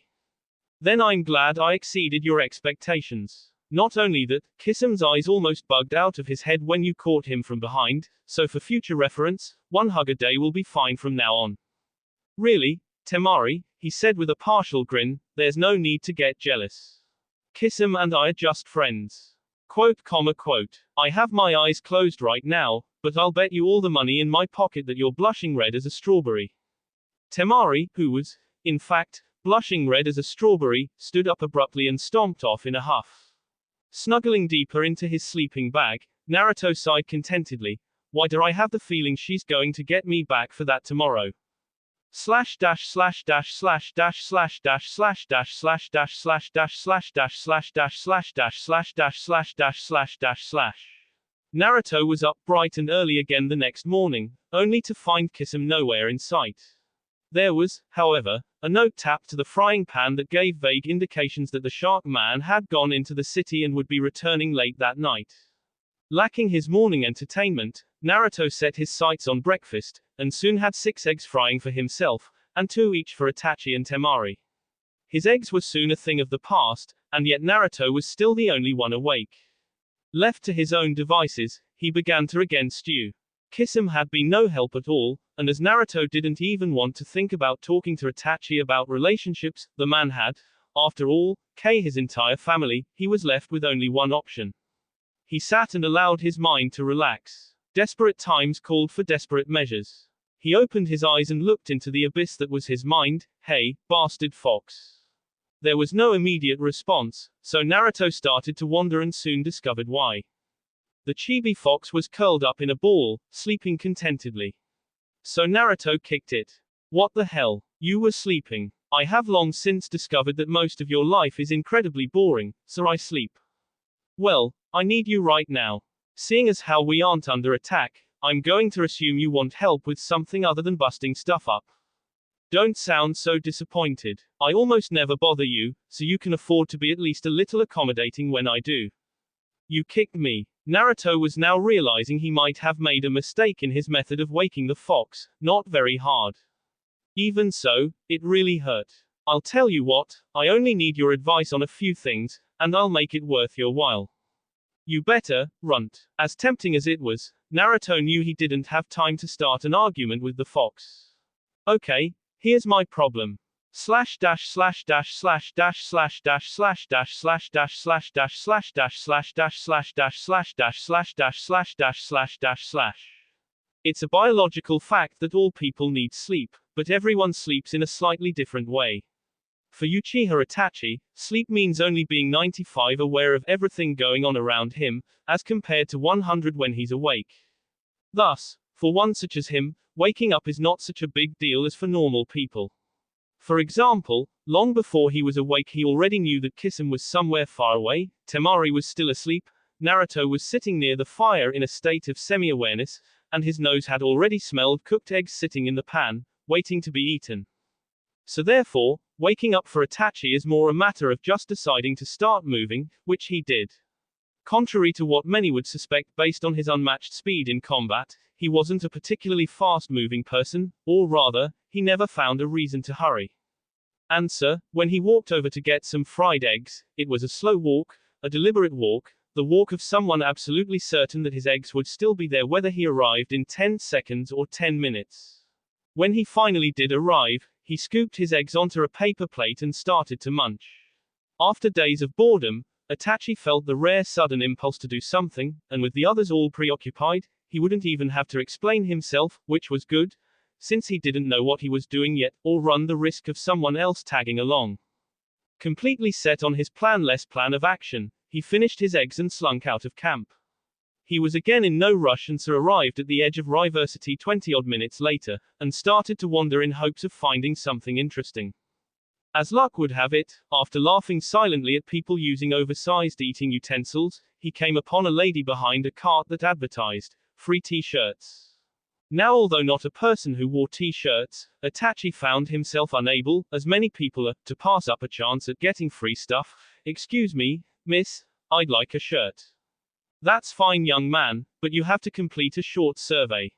Then I'm glad I exceeded your expectations. Not only that, Kisame's eyes almost bugged out of his head when you caught him from behind, so for future reference, one hug a day will be fine from now on. Really, Temari, he said with a partial grin, there's no need to get jealous. Kisame and I are just friends. Quote. I have my eyes closed right now, but I'll bet you all the money in my pocket that you're blushing red as a strawberry. Temari, who was, in fact, blushing red as a strawberry, stood up abruptly and stomped off in a huff. Snuggling deeper into his sleeping bag, Naruto sighed contentedly. Why do I have the feeling she's going to get me back for that tomorrow? Naruto was up bright and early again the next morning, only to find Kisame nowhere in sight. There was, however, a note tapped to the frying pan that gave vague indications that the Shark Man had gone into the city and would be returning late that night. Lacking his morning entertainment, Naruto set his sights on breakfast, and soon had 6 eggs frying for himself, and 2 each for Itachi and Temari. His eggs were soon a thing of the past, and yet Naruto was still the only one awake. Left to his own devices, he began to again stew. Kisame had been no help at all, and as Naruto didn't even want to think about talking to Itachi about relationships, the man had, after all, his entire family, he was left with only one option. He sat and allowed his mind to relax. Desperate times called for desperate measures. He opened his eyes and looked into the abyss that was his mind. Hey, bastard fox. There was no immediate response, so Naruto started to wonder and soon discovered why. The chibi fox was curled up in a ball, sleeping contentedly. So Naruto kicked it. What the hell? You were sleeping. I have long since discovered that most of your life is incredibly boring, so I sleep. Well, I need you right now. Seeing as how we aren't under attack, I'm going to assume you want help with something other than busting stuff up. Don't sound so disappointed. I almost never bother you, so you can afford to be at least a little accommodating when I do. You kicked me. Naruto was now realizing he might have made a mistake in his method of waking the fox, not very hard. Even so, it really hurt. I'll tell you what, I only need your advice on a few things, and I'll make it worth your while. You better, runt. As tempting as it was, Naruto knew he didn't have time to start an argument with the fox. Okay, here's my problem. It's a biological fact that all people need sleep, but everyone sleeps in a slightly different way. For Uchiha Itachi, sleep means only being 95 aware of everything going on around him, as compared to 100 when he's awake. Thus, for one such as him, waking up is not such a big deal as for normal people. For example, long before he was awake he already knew that Kisame was somewhere far away, Temari was still asleep, Naruto was sitting near the fire in a state of semi-awareness, and his nose had already smelled cooked eggs sitting in the pan, waiting to be eaten. So therefore, waking up for Itachi is more a matter of just deciding to start moving, which he did. Contrary to what many would suspect based on his unmatched speed in combat, he wasn't a particularly fast-moving person, or rather, he never found a reason to hurry. Answer, when he walked over to get some fried eggs, it was a slow walk, a deliberate walk, the walk of someone absolutely certain that his eggs would still be there whether he arrived in 10 seconds or 10 minutes. When he finally did arrive, he scooped his eggs onto a paper plate and started to munch. After days of boredom, Itachi felt the rare sudden impulse to do something, and with the others all preoccupied, he wouldn't even have to explain himself, which was good. since he didn't know what he was doing yet, or run the risk of someone else tagging along. Completely set on his planless plan of action, he finished his eggs and slunk out of camp. He was again in no rush and so arrived at the edge of Riversity 20-odd minutes later, and started to wander in hopes of finding something interesting. As luck would have it, after laughing silently at people using oversized eating utensils, he came upon a lady behind a cart that advertised free t-shirts. Now, although not a person who wore t-shirts, Itachi found himself unable, as many people are, to pass up a chance at getting free stuff. "Excuse me, miss, I'd like a shirt." "That's fine, young man, but you have to complete a short survey."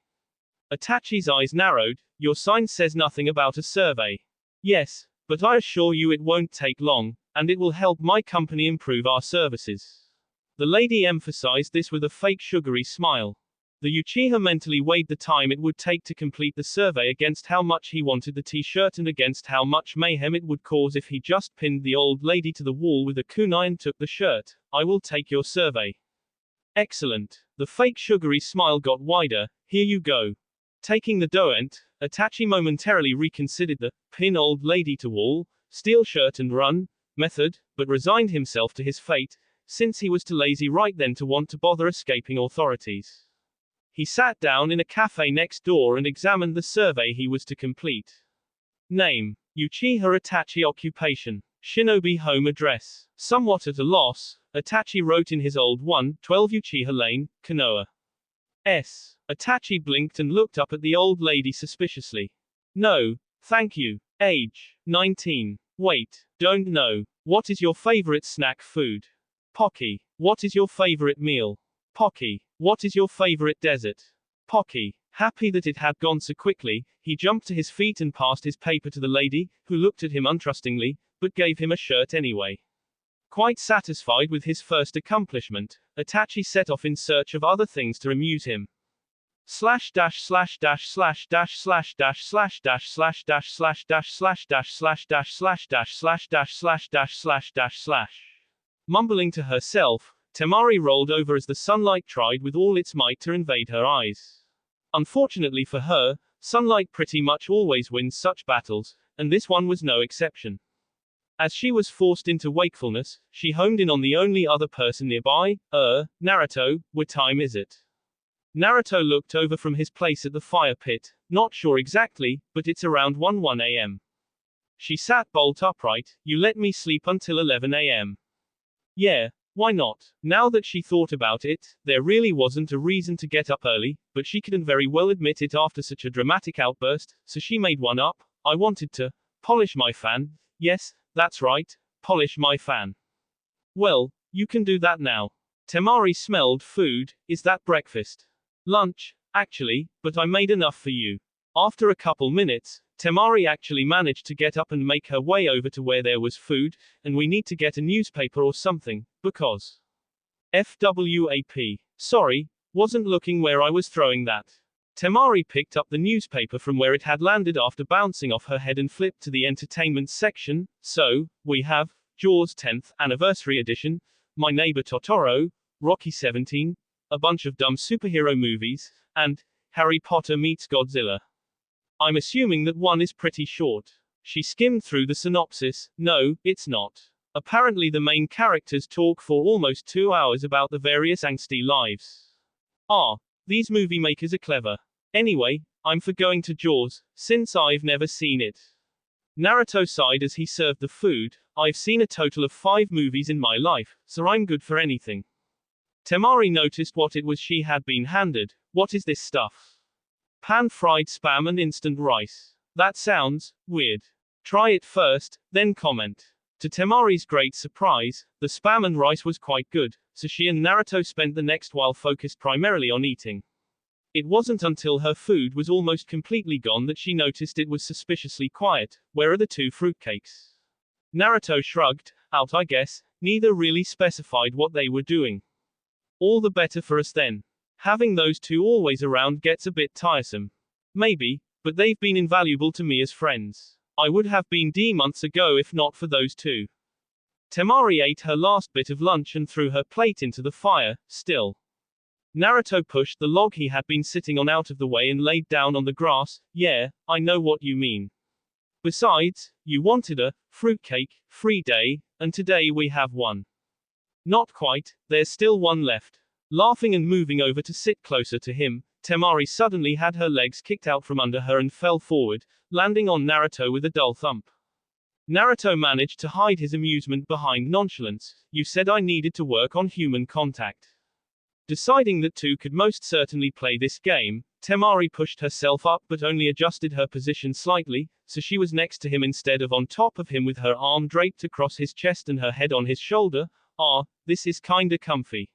Itachi's eyes narrowed. "Your sign says nothing about a survey." "Yes, but I assure you it won't take long, and it will help my company improve our services." The lady emphasized this with a fake sugary smile. The Uchiha mentally weighed the time it would take to complete the survey against how much he wanted the t-shirt and against how much mayhem it would cause if he just pinned the old lady to the wall with a kunai and took the shirt. "I will take your survey." "Excellent." The fake sugary smile got wider. "Here you go." Taking the doent, Itachi momentarily reconsidered the pin old lady to wall, steal shirt and run method, but resigned himself to his fate, since he was too lazy right then to want to bother escaping authorities. He sat down in a cafe next door and examined the survey he was to complete. Name: Uchiha Itachi. Occupation: shinobi. Home address: somewhat at a loss, Itachi wrote in his old 112 Uchiha Lane, Konoha. Itachi blinked and looked up at the old lady suspiciously. "No, thank you." Age: 19. Weight: don't know. What is your favorite snack food? Pocky. What is your favorite meal? Pocky. What is your favorite dessert? Pocky. Happy that it had gone so quickly, he jumped to his feet and passed his paper to the lady, who looked at him untrustingly, but gave him a shirt anyway. Quite satisfied with his first accomplishment, Itachi set off in search of other things to amuse him. Slash dash slash dash slash dash slash dash slash dash slash dash slash dash slash dash slash dash slash dash slash dash slash dash slash dash slash. Mumbling to herself, Temari rolled over as the sunlight tried with all its might to invade her eyes. Unfortunately for her, sunlight pretty much always wins such battles, and this one was no exception. As she was forced into wakefulness, she homed in on the only other person nearby. Naruto, what time is it?" Naruto looked over from his place at the fire pit. "Not sure exactly, but it's around 1 a.m. She sat bolt upright. "You let me sleep until 11 a.m. "Yeah, why not?" Now that she thought about it, there really wasn't a reason to get up early, but she couldn't very well admit it after such a dramatic outburst, so she made one up. "I wanted to polish my fan." "Yes, that's right, polish my fan." "Well, you can do that now." Temari smelled food. "Is that breakfast?" "Lunch, actually, but I made enough for you." After a couple minutes, Temari actually managed to get up and make her way over to where there was food, and "We need to get a newspaper or something, because FWAP. Sorry, wasn't looking where I was throwing that." Temari picked up the newspaper from where it had landed after bouncing off her head and flipped to the entertainment section. "So, we have Jaws 10th Anniversary Edition, My Neighbor Totoro, Rocky 17, a bunch of dumb superhero movies, and Harry Potter meets Godzilla. I'm assuming that one is pretty short." She skimmed through the synopsis. "No, it's not. Apparently the main characters talk for almost 2 hours about the various angsty lives. These movie makers are clever. Anyway, I'm for going to Jaws, since I've never seen it." Naruto sighed as he served the food. "I've seen a total of 5 movies in my life, so I'm good for anything." Temari noticed what it was she had been handed. "What is this stuff?" "Pan-fried spam and instant rice. That sounds weird. Try it first, then comment." To Temari's great surprise, the spam and rice was quite good, so she and Naruto spent the next while focused primarily on eating. It wasn't until her food was almost completely gone that she noticed it was suspiciously quiet. "Where are the 2 fruitcakes?" Naruto shrugged. "Out, I guess." Neither really specified what they were doing. "All the better for us then. Having those 2 always around gets a bit tiresome." "Maybe, but they've been invaluable to me as friends. I would have been D months ago if not for those 2. Temari ate her last bit of lunch and threw her plate into the fire. "Still, Naruto pushed the log he had been sitting on out of the way and laid down on the grass. Yeah, I know what you mean. Besides, you wanted a fruitcake free day, and today we have one. Not quite, there's still one left. Laughing and moving over to sit closer to him, Temari suddenly had her legs kicked out from under her and fell forward, landing on Naruto with a dull thump. Naruto managed to hide his amusement behind nonchalance. You said I needed to work on human contact. Deciding that two could most certainly play this game, Temari pushed herself up but only adjusted her position slightly, so she was next to him instead of on top of him with her arm draped across his chest and her head on his shoulder. Ah, this is kinda comfy.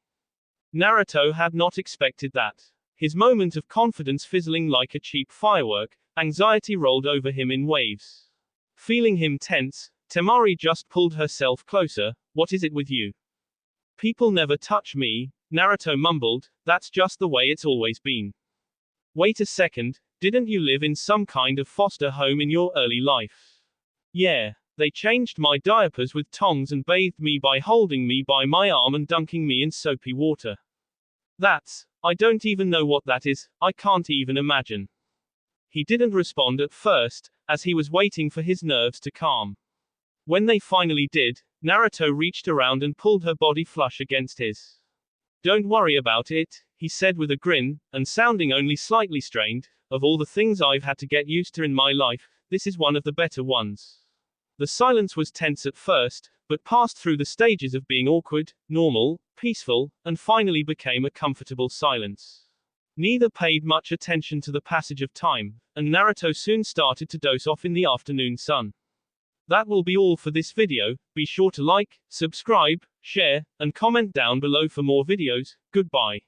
Naruto had not expected that. His moment of confidence fizzling like a cheap firework, anxiety rolled over him in waves. Feeling him tense, Temari just pulled herself closer. What is it with you? People never touch me, Naruto mumbled, that's just the way it's always been. Wait a second, didn't you live in some kind of foster home in your early life? Yeah, they changed my diapers with tongs and bathed me by holding me by my arm and dunking me in soapy water. I don't even know what that is, I can't even imagine. He didn't respond at first, as he was waiting for his nerves to calm. When they finally did, Naruto reached around and pulled her body flush against his. Don't worry about it, he said with a grin, and sounding only slightly strained. Of all the things I've had to get used to in my life, this is one of the better ones. The silence was tense at first, but passed through the stages of being awkward, normal, peaceful, and finally became a comfortable silence. Neither paid much attention to the passage of time, and Naruto soon started to doze off in the afternoon sun. That will be all for this video. Be sure to like, subscribe, share, and comment down below for more videos. Goodbye.